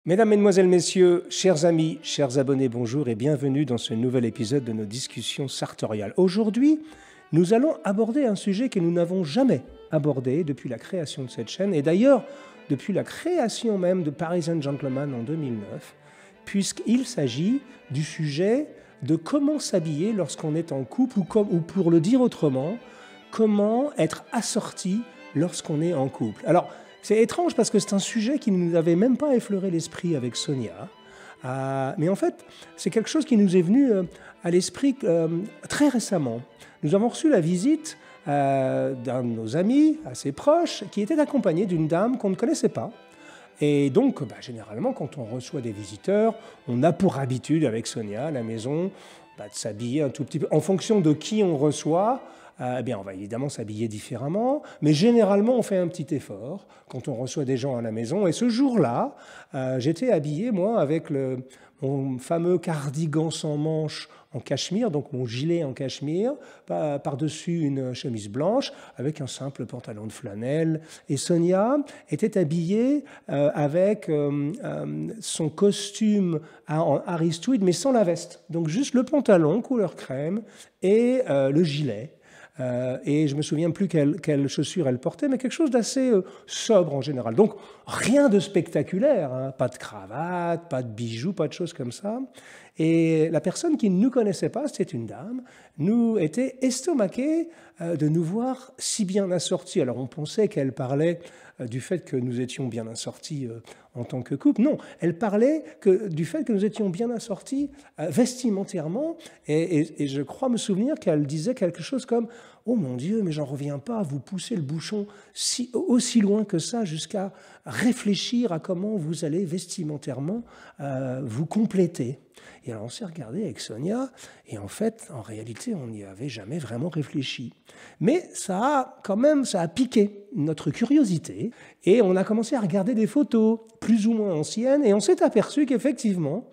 Mesdames, Mesdemoiselles, Messieurs, chers amis, chers abonnés, bonjour et bienvenue dans ce nouvel épisode de nos discussions sartoriales. Aujourd'hui, nous allons aborder un sujet que nous n'avons jamais abordé depuis la création de cette chaîne et d'ailleurs depuis la création même de Parisian Gentleman en 2009, puisqu'il s'agit du sujet de comment s'habiller lorsqu'on est en couple ou pour le dire autrement, comment être assorti lorsqu'on est en couple. Alors, c'est étrange parce que c'est un sujet qui ne nous avait même pas effleuré l'esprit avec Sonia. Mais en fait, c'est quelque chose qui nous est venu à l'esprit très récemment. Nous avons reçu la visite d'un de nos amis assez proches qui était accompagné d'une dame qu'on ne connaissait pas. Et donc, généralement, quand on reçoit des visiteurs, on a pour habitude avec Sonia à la maison de s'habiller un tout petit peu. En fonction de qui on reçoit, on va évidemment s'habiller différemment, mais généralement on fait un petit effort quand on reçoit des gens à la maison. Et ce jour-là, j'étais habillé, moi, avec mon fameux cardigan sans manches en cachemire, donc mon gilet en cachemire, par-dessus une chemise blanche, avec un simple pantalon de flanelle. Et Sonia était habillée avec son costume en Harris Tweed, mais sans la veste. Donc juste le pantalon couleur crème et le gilet. Et je ne me souviens plus quelles chaussures elle portait, mais quelque chose d'assez sobre en général. Donc rien de spectaculaire, hein, pas de cravate, pas de bijoux, pas de choses comme ça. Et la personne qui ne nous connaissait pas, c'était une dame, nous était estomaquée de nous voir si bien assortis. Alors on pensait qu'elle parlait du fait que nous étions bien assortis en tant que couple. Non, elle parlait du fait que nous étions bien assortis vestimentairement. Et je crois me souvenir qu'elle disait quelque chose comme « Oh mon Dieu, mais j'en reviens pas, vous poussez le bouchon aussi loin que ça jusqu'à réfléchir à comment vous allez vestimentairement vous compléter. » Et alors on s'est regardé avec Sonia, et en fait, en réalité, on n'y avait jamais vraiment réfléchi. Mais ça a piqué notre curiosité, et on a commencé à regarder des photos plus ou moins anciennes, et on s'est aperçu qu'effectivement,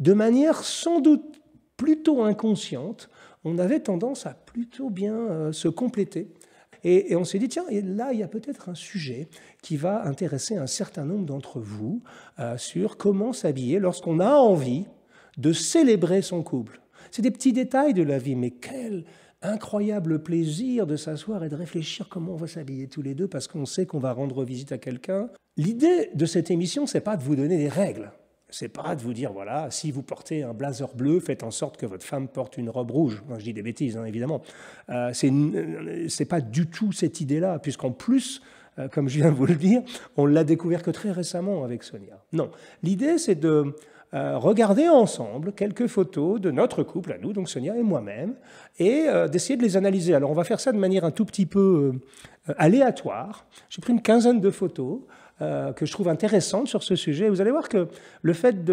de manière sans doute plutôt inconsciente, on avait tendance à plutôt bien se compléter. Et on s'est dit, tiens, et là, il y a peut-être un sujet qui va intéresser un certain nombre d'entre vous sur comment s'habiller lorsqu'on a envie de célébrer son couple. C'est des petits détails de la vie, mais quel incroyable plaisir de s'asseoir et de réfléchir comment on va s'habiller tous les deux parce qu'on sait qu'on va rendre visite à quelqu'un. L'idée de cette émission, c'est pas de vous donner des règles. C'est pas de vous dire, voilà, si vous portez un blazer bleu, faites en sorte que votre femme porte une robe rouge. Moi, je dis des bêtises, hein, évidemment. C'est pas du tout cette idée-là, puisqu'en plus, comme je viens de vous le dire, on l'a découvert que très récemment avec Sonia. Non, l'idée, c'est de regarder ensemble quelques photos de notre couple à nous, donc Sonia et moi-même, et d'essayer de les analyser. Alors, on va faire ça de manière un tout petit peu aléatoire. J'ai pris une quinzaine de photos que je trouve intéressantes sur ce sujet. Vous allez voir que le fait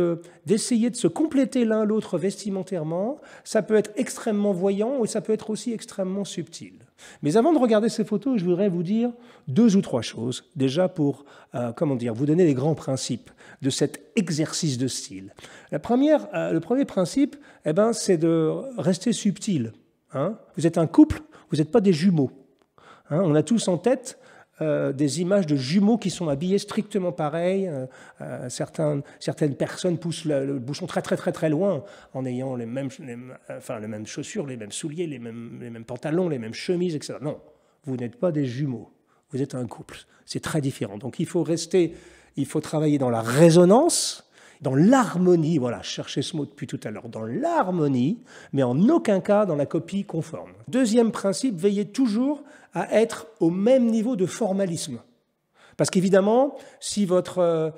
d'essayer de se compléter l'un l'autre vestimentairement, ça peut être extrêmement voyant et ça peut être aussi extrêmement subtil. Mais avant de regarder ces photos, je voudrais vous dire 2 ou 3 choses, déjà pour vous donner les grands principes de cet exercice de style. Le premier principe, c'est de rester subtil. Hein. Vous êtes un couple, vous n'êtes pas des jumeaux. Hein. On a tous en tête des images de jumeaux qui sont habillés strictement pareil. Certaines personnes poussent le bouchon très très très très loin en ayant les mêmes chaussures, les mêmes souliers, les mêmes pantalons, les mêmes chemises, etc. Non, vous n'êtes pas des jumeaux. Vous êtes un couple. C'est très différent. Donc il faut travailler dans la résonance, dans l'harmonie, voilà, je cherchais ce mot depuis tout à l'heure, dans l'harmonie, mais en aucun cas dans la copie conforme. Deuxième principe, veillez toujours à être au même niveau de formalisme. Parce qu'évidemment, si votre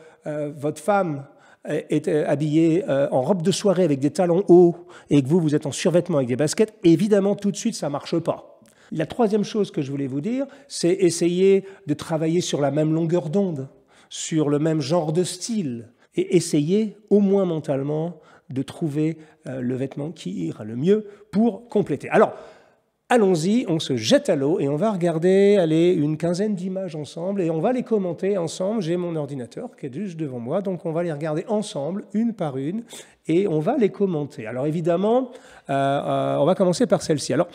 femme est habillée en robe de soirée avec des talons hauts et que vous êtes en survêtement avec des baskets, évidemment, tout de suite, ça ne marche pas. La troisième chose que je voulais vous dire, c'est essayer de travailler sur la même longueur d'onde, sur le même genre de style, et essayer, au moins mentalement, de trouver le vêtement qui ira le mieux pour compléter. Alors, allons-y, on se jette à l'eau et on va regarder une quinzaine d'images ensemble et on va les commenter ensemble. J'ai mon ordinateur qui est juste devant moi, donc on va les regarder ensemble, une par une, et on va les commenter. Alors évidemment, on va commencer par celle-ci. Alors,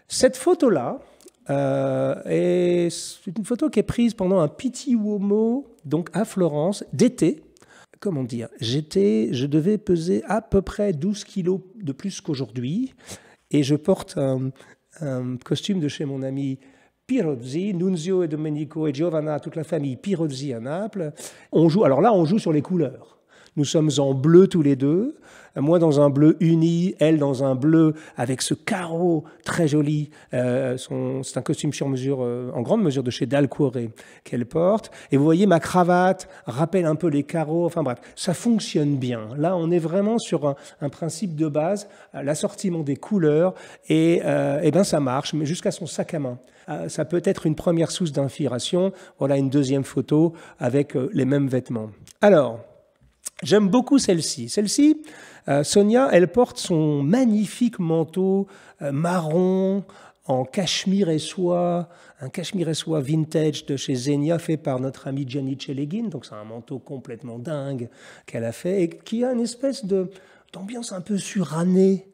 cette photo-là, c'est une photo qui est prise pendant un Pitti Uomo, donc à Florence, d'été. comment dire, je devais peser à peu près 12 kilos de plus qu'aujourd'hui, et je porte un costume de chez mon ami Pirozzi, Nunzio et Domenico et Giovanna, toute la famille Pirozzi à Naples. On joue sur les couleurs. Nous sommes en bleu tous les deux, moi dans un bleu uni, elle dans un bleu avec ce carreau très joli. C'est un costume sur mesure, en grande mesure de chez Dalcore qu'elle porte. Et vous voyez, ma cravate rappelle un peu les carreaux. Enfin bref, ça fonctionne bien. Là, on est vraiment sur un principe de base, l'assortiment des couleurs, et ben ça marche, mais jusqu'à son sac à main. Ça peut être une première source d'inspiration. Voilà une deuxième photo avec les mêmes vêtements. Alors, j'aime beaucoup celle-ci. Celle-ci, Sonia, elle porte son magnifique manteau marron en cachemire et soie, un cachemire et soie vintage de chez Zegna fait par notre ami Gianni Celleggin. Donc c'est un manteau complètement dingue qu'elle a fait et qui a une espèce d'ambiance un peu surannée.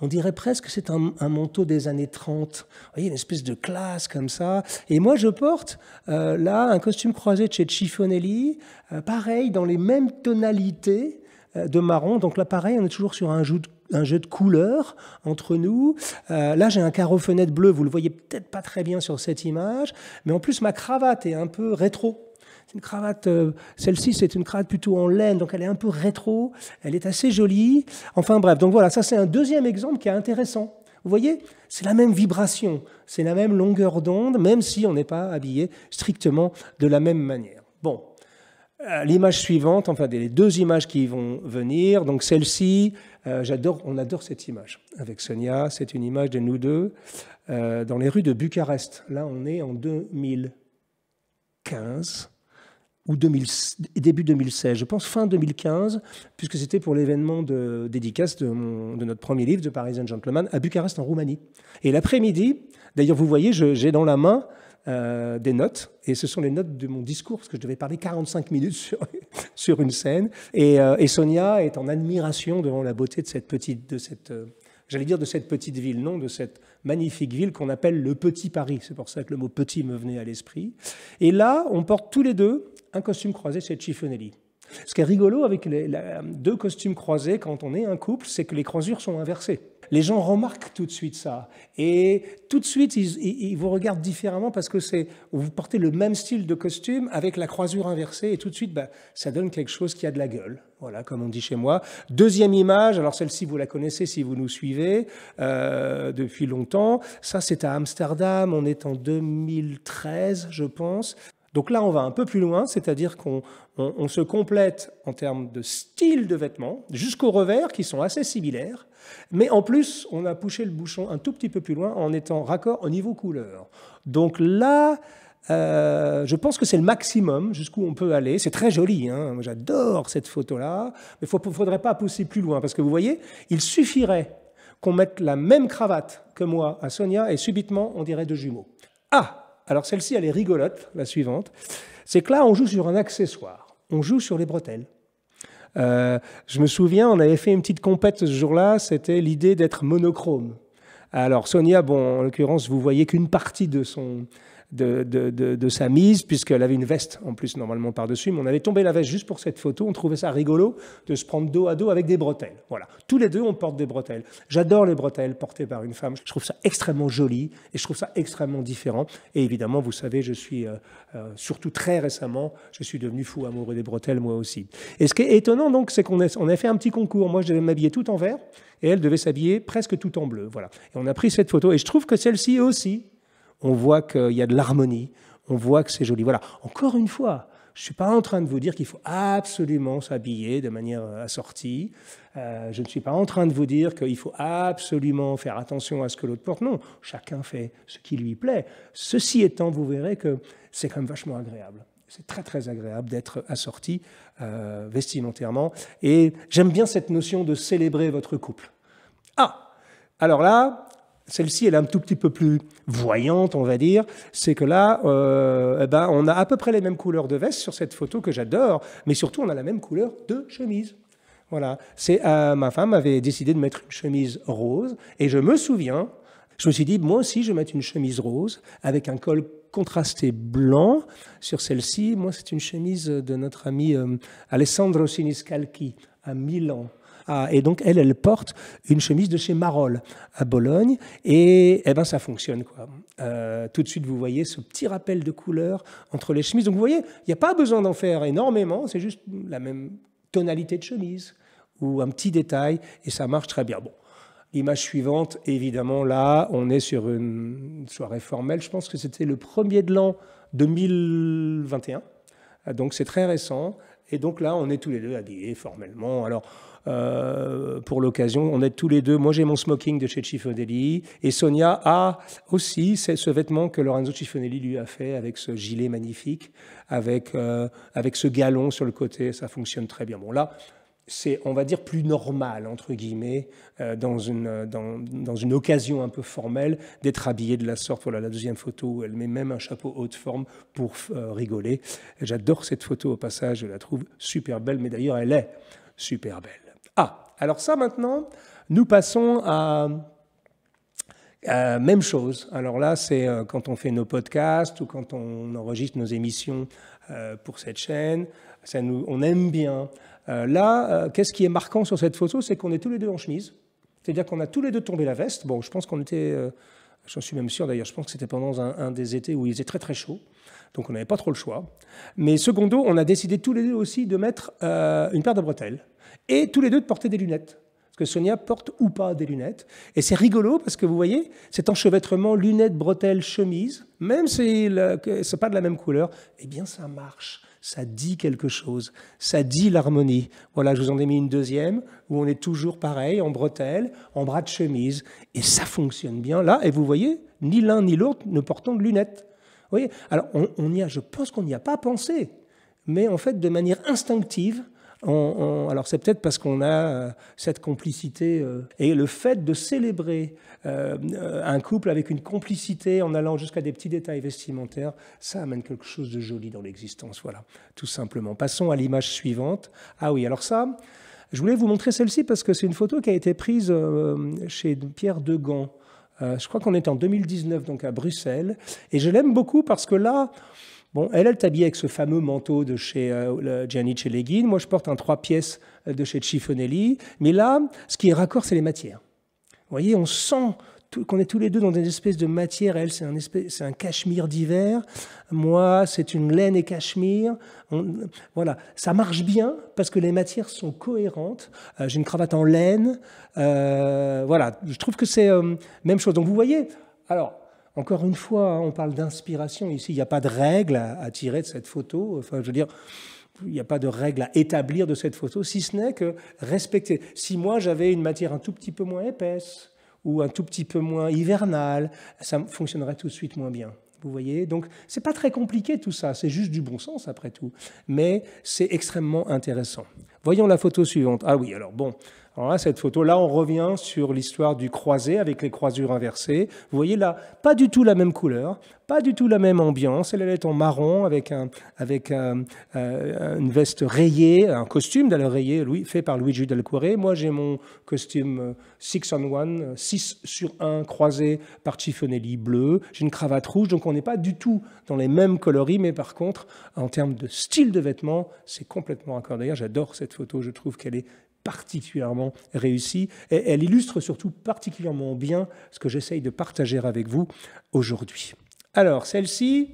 On dirait presque que c'est un manteau des années 30. Vous voyez, une espèce de classe comme ça. Et moi, je porte là un costume croisé de chez Cifonelli, pareil, dans les mêmes tonalités de marron. Donc là, pareil, on est toujours sur un jeu de couleurs entre nous. Là, j'ai un carreau fenêtre bleu. Vous le voyez peut-être pas très bien sur cette image. Mais en plus, ma cravate est un peu rétro. C'est une cravate, celle-ci, c'est une cravate plutôt en laine, donc elle est un peu rétro, elle est assez jolie. Enfin bref, donc voilà, ça c'est un deuxième exemple qui est intéressant. Vous voyez, c'est la même vibration, c'est la même longueur d'onde, même si on n'est pas habillé strictement de la même manière. Bon, l'image suivante, enfin les deux images qui vont venir, donc celle-ci, on adore cette image avec Sonia, c'est une image de nous deux dans les rues de Bucarest. Là, on est en 2015. Ou début 2016, je pense fin 2015, puisque c'était pour l'événement de dédicace de notre premier livre, The Parisian Gentleman, à Bucarest, en Roumanie. Et l'après-midi, d'ailleurs, vous voyez, j'ai dans la main des notes, et ce sont les notes de mon discours, parce que je devais parler 45 minutes sur une scène, et Sonia est en admiration devant la beauté de cette petite ville, non, de cette magnifique ville qu'on appelle le Petit Paris. C'est pour ça que le mot petit me venait à l'esprit. Et là, on porte tous les deux un costume croisé chez Cifonelli. Ce qui est rigolo avec les deux costumes croisés quand on est un couple, c'est que les croisures sont inversées. Les gens remarquent tout de suite ça. Et tout de suite, ils vous regardent différemment parce que vous portez le même style de costume avec la croisure inversée. Et tout de suite, ça donne quelque chose qui a de la gueule. Voilà, comme on dit chez moi. Deuxième image, alors celle-ci, vous la connaissez si vous nous suivez depuis longtemps. Ça, c'est à Amsterdam. On est en 2013, je pense. Donc là, on va un peu plus loin, c'est-à-dire qu'on se complète en termes de style de vêtements, jusqu'aux revers qui sont assez similaires, mais en plus, on a poussé le bouchon un tout petit peu plus loin en étant raccord au niveau couleur. Donc là, je pense que c'est le maximum jusqu'où on peut aller. C'est très joli, hein. Moi, j'adore cette photo-là, mais il ne faudrait pas pousser plus loin, parce que vous voyez, il suffirait qu'on mette la même cravate que moi à Sonia, et subitement, on dirait deux jumeaux. Ah! Alors celle-ci, elle est rigolote, la suivante. C'est que là, on joue sur un accessoire. On joue sur les bretelles. Je me souviens, on avait fait une petite compète ce jour-là, c'était l'idée d'être monochrome. Alors Sonia, bon, en l'occurrence, vous voyez qu'une partie de sa mise, puisqu'elle avait une veste en plus normalement par-dessus, mais on avait tombé la veste juste pour cette photo, on trouvait ça rigolo de se prendre dos à dos avec des bretelles. Voilà, tous les deux on porte des bretelles. J'adore les bretelles portées par une femme, je trouve ça extrêmement joli et je trouve ça extrêmement différent. Et évidemment, vous savez, je suis, surtout très récemment, je suis devenu fou amoureux des bretelles moi aussi. Et ce qui est étonnant donc, c'est qu'on a fait un petit concours. Moi je devais m'habiller tout en vert et elle devait s'habiller presque tout en bleu. Voilà. Et on a pris cette photo et je trouve que celle-ci aussi, on voit qu'il y a de l'harmonie, on voit que c'est joli. Voilà, encore une fois, je ne suis pas en train de vous dire qu'il faut absolument s'habiller de manière assortie. Je ne suis pas en train de vous dire qu'il faut absolument faire attention à ce que l'autre porte. Non, chacun fait ce qui lui plaît. Ceci étant, vous verrez que c'est quand même vachement agréable. C'est très, très agréable d'être assorti vestimentairement. Et j'aime bien cette notion de célébrer votre couple. Ah, alors là... Celle-ci, elle est un tout petit peu plus voyante, on va dire. C'est que là, on a à peu près les mêmes couleurs de veste sur cette photo que j'adore, mais surtout, on a la même couleur de chemise. Voilà. Ma femme avait décidé de mettre une chemise rose, et je me souviens, je me suis dit, moi aussi, je vais mettre une chemise rose avec un col contrasté blanc. Sur celle-ci, moi, c'est une chemise de notre ami Alessandro Siniscalchi à Milan. Ah, et donc, elle porte une chemise de chez Marolles à Bologne. Et eh ben, ça fonctionne, quoi. Tout de suite, vous voyez ce petit rappel de couleur entre les chemises. Donc, vous voyez, il n'y a pas besoin d'en faire énormément. C'est juste la même tonalité de chemise ou un petit détail. Et ça marche très bien. Bon. L'image suivante, évidemment, là, on est sur une soirée formelle. Je pense que c'était le 1er de l'an 2021. Donc, c'est très récent. Et donc là, on est tous les deux habillés formellement. Alors, pour l'occasion, on est tous les deux. Moi, j'ai mon smoking de chez Cifonelli. Et Sonia a aussi ce vêtement que Lorenzo Cifonelli lui a fait avec ce gilet magnifique, avec ce galon sur le côté. Ça fonctionne très bien. Bon, là, c'est, on va dire, plus normal, entre guillemets, dans une occasion un peu formelle, d'être habillé de la sorte. Voilà la deuxième photo où elle met même un chapeau haute forme pour rigoler. Et j'adore cette photo au passage, je la trouve super belle, mais d'ailleurs, elle est super belle. Ah, alors ça maintenant, nous passons à même chose. Alors là, c'est quand on fait nos podcasts ou quand on enregistre nos émissions pour cette chaîne, on aime bien. Là, qu'est-ce qui est marquant sur cette photo, c'est qu'on est tous les deux en chemise. C'est-à-dire qu'on a tous les deux tombé la veste. Bon, je pense qu'on était, j'en suis même sûr d'ailleurs, je pense que c'était pendant un des étés où il faisait très très chaud. Donc on n'avait pas trop le choix. Mais secondo, on a décidé tous les deux aussi de mettre une paire de bretelles. Et tous les deux de porter des lunettes. Parce que Sonia porte ou pas des lunettes. Et c'est rigolo parce que vous voyez, cet enchevêtrement lunettes, bretelles, chemise, même si c'est pas de la même couleur, eh bien ça marche. Ça dit quelque chose. Ça dit l'harmonie. Voilà, je vous en ai mis une deuxième où on est toujours pareil, en bretelles, en bras de chemise. Et ça fonctionne bien là. Et vous voyez, ni l'un ni l'autre ne portons de lunettes. Vous voyez, alors je pense qu'on n'y a pas pensé. Mais en fait, de manière instinctive, alors c'est peut-être parce qu'on a cette complicité et le fait de célébrer un couple avec une complicité en allant jusqu'à des petits détails vestimentaires, ça amène quelque chose de joli dans l'existence, voilà, tout simplement. Passons à l'image suivante. Ah oui, alors ça, je voulais vous montrer celle-ci parce que c'est une photo qui a été prise chez Pierre Degan. Je crois qu'on est en 2019, donc à Bruxelles, et je l'aime beaucoup parce que là, bon, elle est habillée avec ce fameux manteau de chez Gianni Celleghine. Moi, je porte un 3 pièces de chez Cifonelli. Mais là, ce qui est raccord, c'est les matières. Vous voyez, on sent qu'on est tous les deux dans des espèces de matières. Elle, c'est un cachemire d'hiver. Moi, c'est une laine et cachemire. Voilà, ça marche bien parce que les matières sont cohérentes. J'ai une cravate en laine. Voilà, je trouve que c'est même chose. Donc, vous voyez, alors... Encore une fois, on parle d'inspiration. Ici, il n'y a pas de règle à tirer de cette photo. Enfin, je veux dire, il n'y a pas de règle à établir de cette photo, si ce n'est que respecter. Si moi, j'avais une matière un tout petit peu moins épaisse ou un tout petit peu moins hivernale, ça fonctionnerait tout de suite moins bien. Vous voyez? Donc, ce n'est pas très compliqué tout ça. C'est juste du bon sens, après tout. Mais c'est extrêmement intéressant. Voyons la photo suivante. Ah oui, alors bon... Alors là, cette photo, là, on revient sur l'histoire du croisé avec les croisures inversées. Vous voyez là, pas du tout la même couleur, pas du tout la même ambiance. Elle est en marron avec une veste rayée, un costume d'ailleurs rayé, fait par Luigi Del Cuore. Moi, j'ai mon costume 6-on-1, 6 sur 1 croisé par Cifonelli bleu. J'ai une cravate rouge, donc on n'est pas du tout dans les mêmes coloris, mais par contre, en termes de style de vêtements, c'est complètement raccord. D'ailleurs, j'adore cette photo, je trouve qu'elle est particulièrement réussie. Et elle illustre surtout particulièrement bien ce que j'essaye de partager avec vous aujourd'hui. Alors, celle-ci,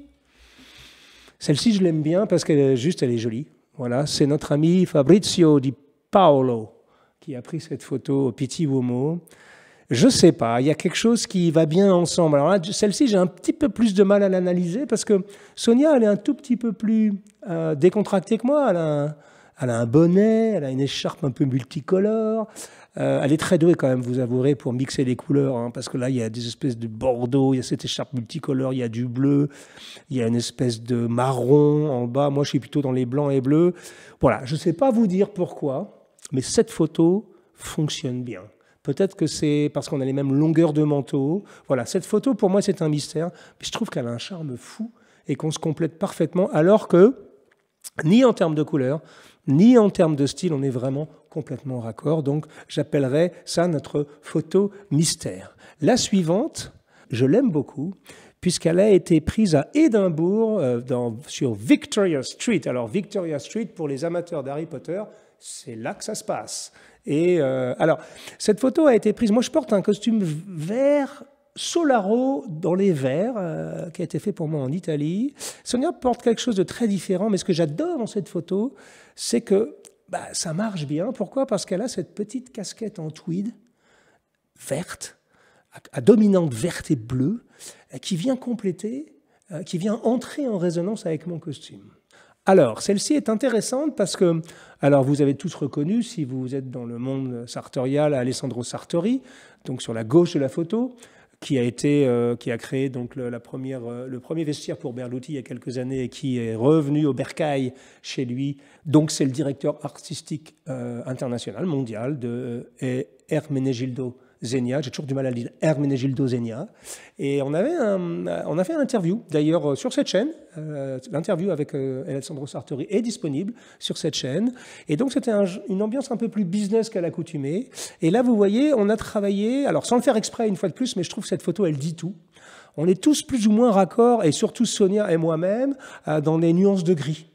je l'aime bien parce qu'elle est jolie. Voilà, c'est notre ami Fabrizio Di Paolo qui a pris cette photo au Pitti Uomo. Je ne sais pas, il y a quelque chose qui va bien ensemble. Alors là, celle-ci, j'ai un petit peu plus de mal à l'analyser parce que Sonia, elle est un tout petit peu plus décontractée que moi. Elle a un bonnet, elle a une écharpe un peu multicolore. Elle est très douée quand même, vous avouerez, pour mixer les couleurs. Hein, parce que là, il y a des espèces de bordeaux, il y a cette écharpe multicolore, il y a du bleu, il y a une espèce de marron en bas. Moi, je suis plutôt dans les blancs et bleus. Voilà, je ne sais pas vous dire pourquoi, mais cette photo fonctionne bien. Peut-être que c'est parce qu'on a les mêmes longueurs de manteau. Voilà, cette photo, pour moi, c'est un mystère. Mais je trouve qu'elle a un charme fou et qu'on se complète parfaitement, alors que, ni en termes de couleur, ni en termes de style, on est vraiment complètement raccord. Donc, j'appellerais ça notre photo mystère. La suivante, je l'aime beaucoup, puisqu'elle a été prise à Édimbourg, sur Victoria Street. Alors, Victoria Street, pour les amateurs d'Harry Potter, c'est là que ça se passe. Et alors, cette photo a été prise... Moi, je porte un costume vert Solaro dans les verts, qui a été fait pour moi en Italie. Sonia porte quelque chose de très différent, mais ce que j'adore dans cette photo, c'est que ça marche bien. Pourquoi? Parce qu'elle a cette petite casquette en tweed, verte, à dominante verte et bleue, qui vient compléter, qui vient entrer en résonance avec mon costume. Alors, celle-ci est intéressante parce que, alors vous avez tous reconnu, si vous êtes dans le monde sartorial, Alessandro Sartori, donc sur la gauche de la photo, qui a créé donc le premier vestiaire pour Berluti il y a quelques années et qui est revenu au Bercail chez lui. Donc c'est le directeur artistique international, mondial de Ermenegildo Zegna. J'ai toujours du mal à le dire, Ermenegildo Zegna. Et on a fait une interview, d'ailleurs, sur cette chaîne. L'interview avec Alessandro Sartori est disponible sur cette chaîne. Et donc, c'était une ambiance un peu plus business qu'à l'accoutumée. Et là, vous voyez, on a travaillé, alors sans le faire exprès une fois de plus, mais je trouve que cette photo, elle dit tout. On est tous plus ou moins raccords, et surtout Sonia et moi-même, dans des nuances de gris.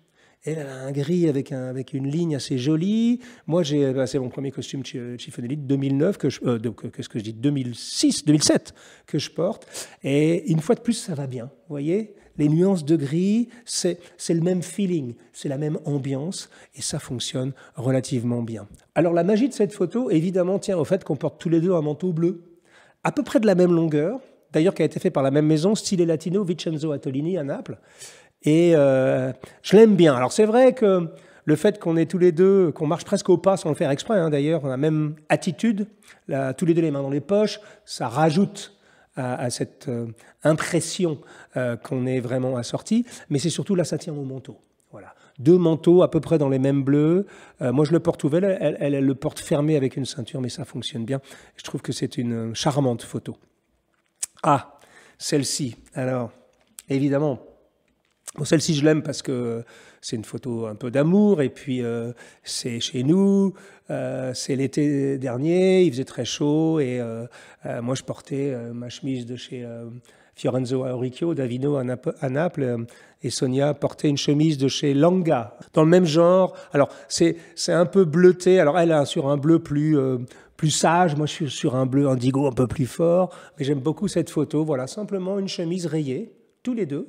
Elle a un gris avec une ligne assez jolie. Moi, c'est mon premier costume chiffonelite 2009, qu'est-ce que je dis, 2007 que je porte. Et une fois de plus, ça va bien. Vous voyez, les nuances de gris, c'est le même feeling, c'est la même ambiance, et ça fonctionne relativement bien. Alors, la magie de cette photo, évidemment, tient au fait qu'on porte tous les deux un manteau bleu, à peu près de la même longueur, d'ailleurs qui a été fait par la même maison, style latino, Vincenzo Attolini à Naples. Et je l'aime bien. Alors c'est vrai que le fait qu'on est tous les deux, qu'on marche presque au pas sans le faire exprès, d'ailleurs, on a la même attitude, tous les deux les mains dans les poches, ça rajoute à cette impression qu'on est vraiment assorti. Mais c'est surtout là, ça tient au manteau. Voilà. 2 manteaux à peu près dans les mêmes bleus. Moi, je le porte ouvert, elle le porte fermé avec une ceinture, mais ça fonctionne bien. Je trouve que c'est une charmante photo. Ah, celle-ci. Alors, évidemment... Bon, celle-ci, je l'aime parce que c'est une photo un peu d'amour, et puis c'est chez nous, c'est l'été dernier, il faisait très chaud, et moi je portais ma chemise de chez Fiorenzo Auricchio, d'Avino à Naples, et Sonia portait une chemise de chez Langa, dans le même genre. Alors c'est un peu bleuté, alors elle est sur un bleu plus sage, moi je suis sur un bleu indigo un peu plus fort, mais j'aime beaucoup cette photo. Voilà, simplement une chemise rayée, tous les deux.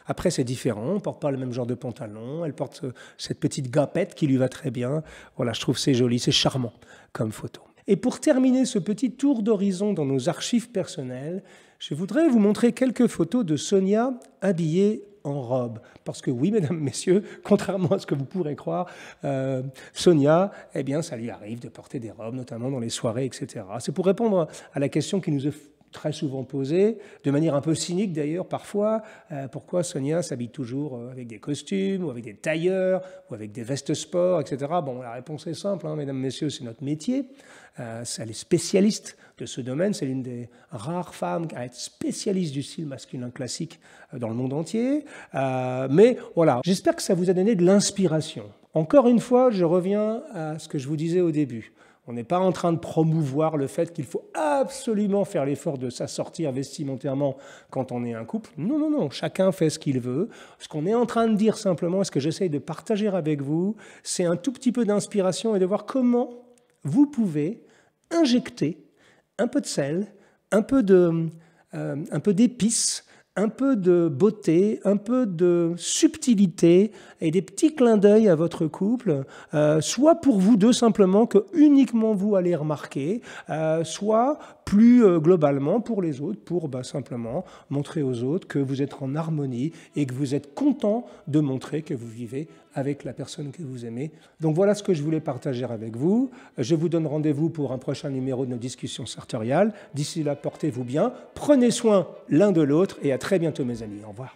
Après, c'est différent, on ne porte pas le même genre de pantalon, elle porte cette petite gapette qui lui va très bien. Voilà, je trouve c'est joli, c'est charmant comme photo. Et pour terminer ce petit tour d'horizon dans nos archives personnelles, je voudrais vous montrer quelques photos de Sonia habillée en robe. Parce que oui, mesdames, messieurs, contrairement à ce que vous pourrez croire, Sonia, eh bien, ça lui arrive de porter des robes, notamment dans les soirées, etc. C'est pour répondre à la question qui nous est très souvent posée, de manière un peu cynique d'ailleurs parfois, pourquoi Sonia s'habille toujours avec des costumes, ou avec des tailleurs, ou avec des vestes sport, etc. Bon, la réponse est simple, mesdames, messieurs, c'est notre métier. Elle est spécialiste de ce domaine, c'est l'une des rares femmes à être spécialiste du style masculin classique dans le monde entier. Mais voilà, j'espère que ça vous a donné de l'inspiration. Encore une fois, je reviens à ce que je vous disais au début. On n'est pas en train de promouvoir le fait qu'il faut absolument faire l'effort de s'assortir vestimentairement quand on est un couple. Non, non, non, chacun fait ce qu'il veut. Ce qu'on est en train de dire simplement, ce que j'essaye de partager avec vous, c'est un tout petit peu d'inspiration et de voir comment vous pouvez injecter un peu de sel, un peu d'épices, un peu de beauté, un peu de subtilité et des petits clins d'œil à votre couple, soit pour vous deux simplement, que uniquement vous allez remarquer, soit plus globalement pour les autres, pour simplement montrer aux autres que vous êtes en harmonie et que vous êtes content de montrer que vous vivez avec la personne que vous aimez. Donc voilà ce que je voulais partager avec vous. Je vous donne rendez-vous pour un prochain numéro de nos discussions sartoriales. D'ici là, portez-vous bien, prenez soin l'un de l'autre et à très bientôt mes amis. Au revoir.